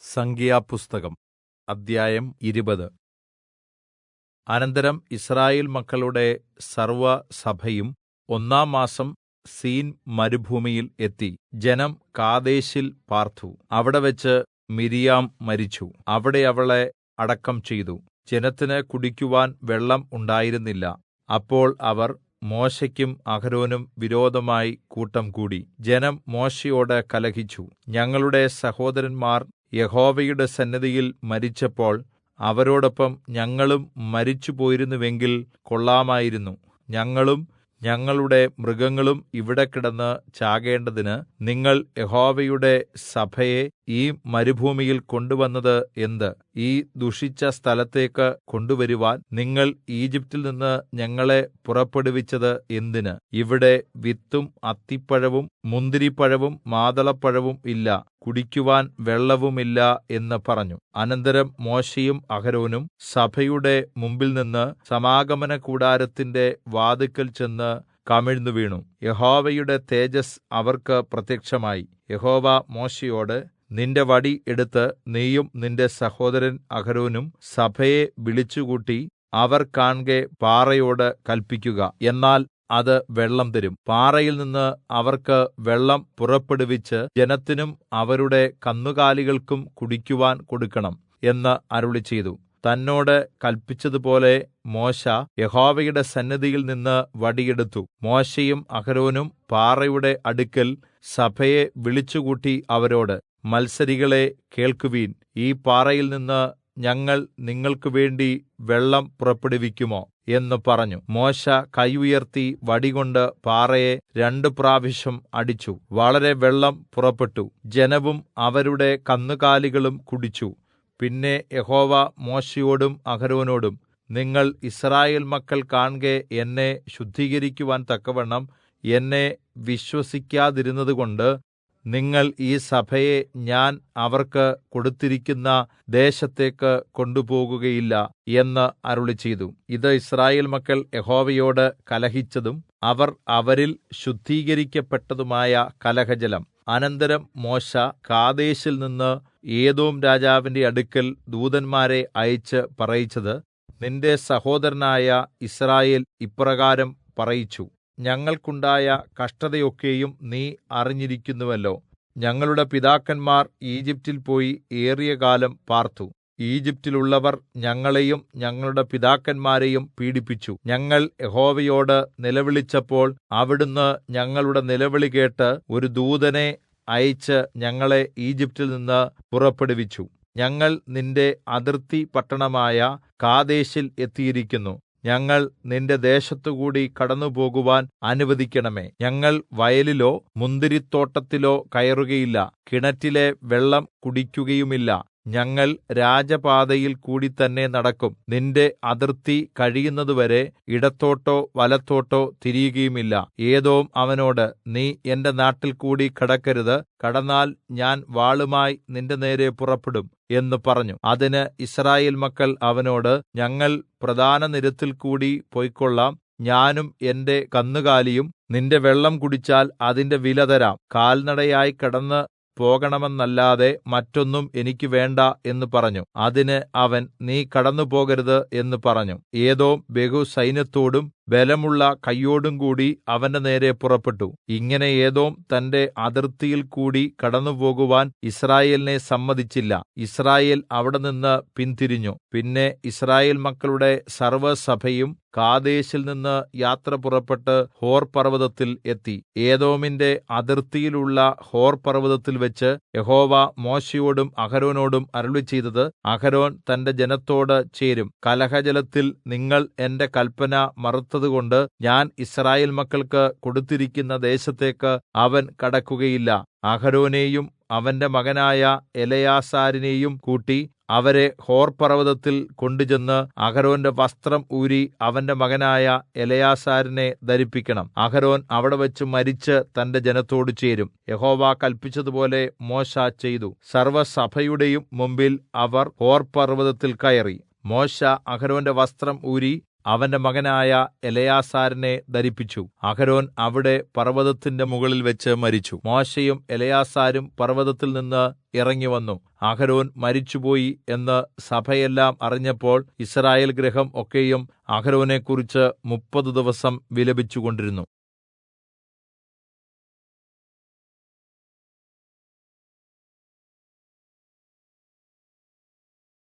സംഖ്യാപുസ്തകം അദ്ധ്യായം 20. അനന്തരം യിസ്രായേൽ മക്കളുടെ സർവ്വസഭയും 1-ാം മാസം സീൻ മരുഭൂമിയിൽ എത്തി. ജനം കാദേശിൽ പാർത്തു. അവിടെവെച്ച് മിര്യാം മരിച്ചു. അവിടെ അവളെ അടക്കം ചെയ്തു. ജനത്തിന് കുടിക്കുവാൻ വെള്ളം ഉണ്ടായിരുന്നില്ല. അപ്പോൾ അവർ മോശെയ്ക്കും അഹരോനും വിരോധമായി കൂട്ടം കൂടി. ജനം മോശെയോട് കലഹിച്ചു. ഞങ്ങളുടെ സഹോദരന്മാർ യഹോവയുടെ സന്നിധിയിൽ മരിച്ചപ്പോൾ അവരോടൊപ്പം ഞങ്ങളും മരിച്ചുപോയിരുന്നുവെങ്കിൽ കൊള്ളാമായിരുന്നു. ഞങ്ങളും ഞങ്ങളുടെ മൃഗങ്ങളും ഇവിടെ കിടന്ന് ചാകേണ്ടതിന് നിങ്ങൾ യഹോവയുടെ സഭയെ ഈ മരുഭൂമിയിൽ കൊണ്ടുവന്നത് എന്ത്? ഈ ദുഷിച്ച സ്ഥലത്തേക്ക് കൊണ്ടുവരുവാൻ നിങ്ങൾ ഈജിപ്റ്റിൽ നിന്ന് ഞങ്ങളെ പുറപ്പെടുവിച്ചത് എന്തിന്? ഇവിടെ വിത്തും അത്തിപ്പഴവും മുന്തിരിപ്പഴവും മാതളപ്പഴവും ഇല്ല, കുടിക്കുവാൻ വെള്ളവുമില്ല എന്ന് പറഞ്ഞു. അനന്തരം മോശെയും അഹരോനും സഭയുടെ മുമ്പിൽനിന്ന് സമാഗമനകൂടാരത്തിന്റെ വാതിൽക്കൽ ചെന്ന് കമിഴ്ന്നു വീണു. യഹോവയുടെ തേജസ്സ് അവർക്ക് പ്രത്യക്ഷമായി. യഹോവ മോശെയോട്, നിന്റെ വടി എടുത്ത് നീയും നിന്റെ സഹോദരൻ അഹരോനും സഭയെ വിളിച്ചുകൂട്ടി അവർ കാൺകെ പാറയോട് കല്പിക്കുക, എന്നാൽ അത് വെള്ളം തരും. പാറയിൽ നിന്ന് അവർക്ക് വെള്ളം പുറപ്പെടുവിച്ച് ജനത്തിനും അവരുടെ കന്നുകാലികൾക്കും കുടിക്കുവാൻ കൊടുക്കണം എന്ന് അരുളിച്ചെയ്തു. തന്നോട് കല്പിച്ചതുപോലെ മോശെ യഹോവയുടെ സന്നിധിയിൽ നിന്ന് വടിയെടുത്തു. മോശെയും അഹരോനും പാറയുടെ അടുക്കൽ സഭയെ വിളിച്ചുകൂട്ടി അവരോട്, മത്സരികളെ കേൾക്കുവിൻ, ഈ പാറയിൽ നിന്ന് ഞങ്ങൾ നിങ്ങൾക്ക് വേണ്ടി വെള്ളം പുറപ്പെടുവിക്കുമോ എന്ന് പറഞ്ഞു. മോശെ കൈ ഉയർത്തി വടികൊണ്ട് പാറയെ 2 പ്രാവശ്യം അടിച്ചു. വളരെ വെള്ളം പുറപ്പെട്ടു. ജനവും അവരുടെ കന്നുകാലികളും കുടിച്ചു. പിന്നെ യഹോവ മോശെയോടും അഹരോനോടും, നിങ്ങൾ യിസ്രായേൽ മക്കൾ കാൺകെ എന്നെ ശുദ്ധീകരിക്കുവാൻ തക്കവണ്ണം എന്നെ വിശ്വസിക്കാതിരുന്നതുകൊണ്ട് നിങ്ങൾ ഈ സഭയെ ഞാൻ അവർക്ക് കൊടുത്തിരിക്കുന്ന ദേശത്തേക്ക് കൊണ്ടുപോകുകയില്ല എന്ന് അരുളിച്ചെയ്തു. ഇത് യിസ്രായേൽ മക്കൾ യഹോവയോട് കലഹിച്ചതും അവർ അവരിൽ ശുദ്ധീകരിക്കപ്പെട്ടതുമായ കലഹജലം. അനന്തരം മോശെ കാദേശിൽ നിന്ന് ഏദോം രാജാവിന്റെ അടുക്കൽ ദൂതന്മാരെ അയച്ച് പറയിച്ചത്, നിന്റെ സഹോദരനായ യിസ്രായേൽ ഇപ്രകാരം പറയിച്ചു, ഞങ്ങൾക്കുണ്ടായ കഷ്ടതയൊക്കെയും നീ അറിഞ്ഞിരിക്കുന്നുവല്ലോ. ഞങ്ങളുടെ പിതാക്കന്മാർ ഈജിപ്റ്റിൽ പോയി ഏറിയ കാലം പാർത്തു. ഈജിപ്റ്റിലുള്ളവർ ഞങ്ങളെയും ഞങ്ങളുടെ പിതാക്കന്മാരെയും പീഡിപ്പിച്ചു. ഞങ്ങൾ യഹോവയോട് നിലവിളിച്ചപ്പോൾ അവിടുന്ന് ഞങ്ങളുടെ നിലവിളി കേട്ട് ഒരു ദൂതനെ അയച്ച് ഞങ്ങളെ ഈജിപ്റ്റിൽ നിന്ന് പുറപ്പെടുവിച്ചു. ഞങ്ങൾ നിന്റെ അതിർത്തി പട്ടണമായ കാദേശിൽ എത്തിയിരിക്കുന്നു. ഞങ്ങൾ നിന്റെ ദേശത്തുകൂടി കടന്നുപോകുവാൻ അനുവദിക്കണമേ. ഞങ്ങൾ വയലിലോ മുന്തിരിത്തോട്ടത്തിലോ കയറുകയില്ല, കിണറ്റിലെ വെള്ളം കുടിക്കുകയുമില്ല. ഞങ്ങൾ രാജപാതയിൽ കൂടി തന്നെ നടക്കും. നിന്റെ അതിർത്തി കഴിയുന്നതുവരെ ഇടത്തോട്ടോ വലത്തോട്ടോ തിരിയുകയുമില്ല. ഏദോം അവനോട്, നീ എന്റെ നാട്ടിൽ കൂടി കടക്കരുത്, കടന്നാൽ ഞാൻ വാളുമായി നിന്റെ നേരെ പുറപ്പെടും എന്ന് പറഞ്ഞു. അതിന് യിസ്രായേൽ മക്കൾ അവനോട്, ഞങ്ങൾ പ്രധാന നിരത്തിൽ കൂടി പൊയ്ക്കൊള്ളാം, ഞാനും എന്റെ കന്നുകാലിയും നിന്റെ വെള്ളം കുടിച്ചാൽ അതിന്റെ വില തരാം. കാൽനടയായി കടന്ന് പോകണമെന്നല്ലാതെ മറ്റൊന്നും എനിക്ക് വേണ്ട എന്ന് പറഞ്ഞു. അതിന് അവൻ, നീ കടന്നുപോകരുത് എന്ന് പറഞ്ഞു. ഏദോം ബഹുസൈന്യത്തോടും ബലമുള്ള കയ്യോടും കൂടി അവന്റെ നേരെ പുറപ്പെട്ടു. ഇങ്ങനെ ഏദോം തന്റെ അതിർത്തിയിൽ കൂടി കടന്നുപോകുവാൻ യിസ്രായേലിനെ സമ്മതിച്ചില്ല. യിസ്രായേൽ അവിടെനിന്ന് പിന്തിരിഞ്ഞു. പിന്നെ യിസ്രായേൽ മക്കളുടെ സർവ്വസഭയും കാദേശിൽ നിന്ന് യാത്ര പുറപ്പെട്ട് ഹോർ പർവ്വതത്തിൽ എത്തി. ഏദോമിന്റെ അതിർത്തിയിലുള്ള ഹോർ പർവ്വതത്തിൽ വെച്ച് യഹോവ മോശെയോടും അഹരോനോടും അരുളിച്ചെയ്തത്, അഹരോൻ തന്റെ ജനത്തോട് ചേരും. കലഹജലത്തിൽ നിങ്ങൾ എന്റെ കല്പന മറുത്തതുകൊണ്ട് ഞാൻ യിസ്രായേൽ മക്കൾക്ക് കൊടുത്തിരിക്കുന്ന ദേശത്തേക്ക് അവൻ കടക്കുകയില്ല. അഹരോനെയും അവന്റെ മകനായ എലെയാസാരിനെയും കൂട്ടി അവരെ ഹോർ പർവ്വതത്തിൽ കൊണ്ടുചെന്ന് അഹരോന്റെ വസ്ത്രം ഊരി അവന്റെ മകനായ എലെയാസാരിനെ ധരിപ്പിക്കണം. അഹരോൻ അവിടെവെച്ച് മരിച്ച് തന്റെ ജനത്തോട് ചേരും. യഹോവ കല്പിച്ചതുപോലെ മോശെ ചെയ്തു. സർവ്വസഭയുടെയും മുമ്പിൽ അവർ ഹോർ പർവ്വതത്തിൽ കയറി. മോശെ അഹരോന്റെ വസ്ത്രം ഊരി അവന്റെ മകനായ എലെയാസാരിനെ ധരിപ്പിച്ചു. അഹരോൻ അവിടെ പർവ്വതത്തിന്റെ മുകളിൽ വെച്ച് മരിച്ചു. മോശെയും എലെയാസാരും പർവ്വതത്തിൽ നിന്ന് ഇറങ്ങിവന്നു. അഹരോൻ മരിച്ചുപോയി എന്ന് സഭയെല്ലാം അറിഞ്ഞപ്പോൾ യിസ്രായേൽ ഗൃഹം ഒക്കെയും അഹരോനെക്കുറിച്ച് 30 ദിവസം വിലപിച്ചുകൊണ്ടിരുന്നു.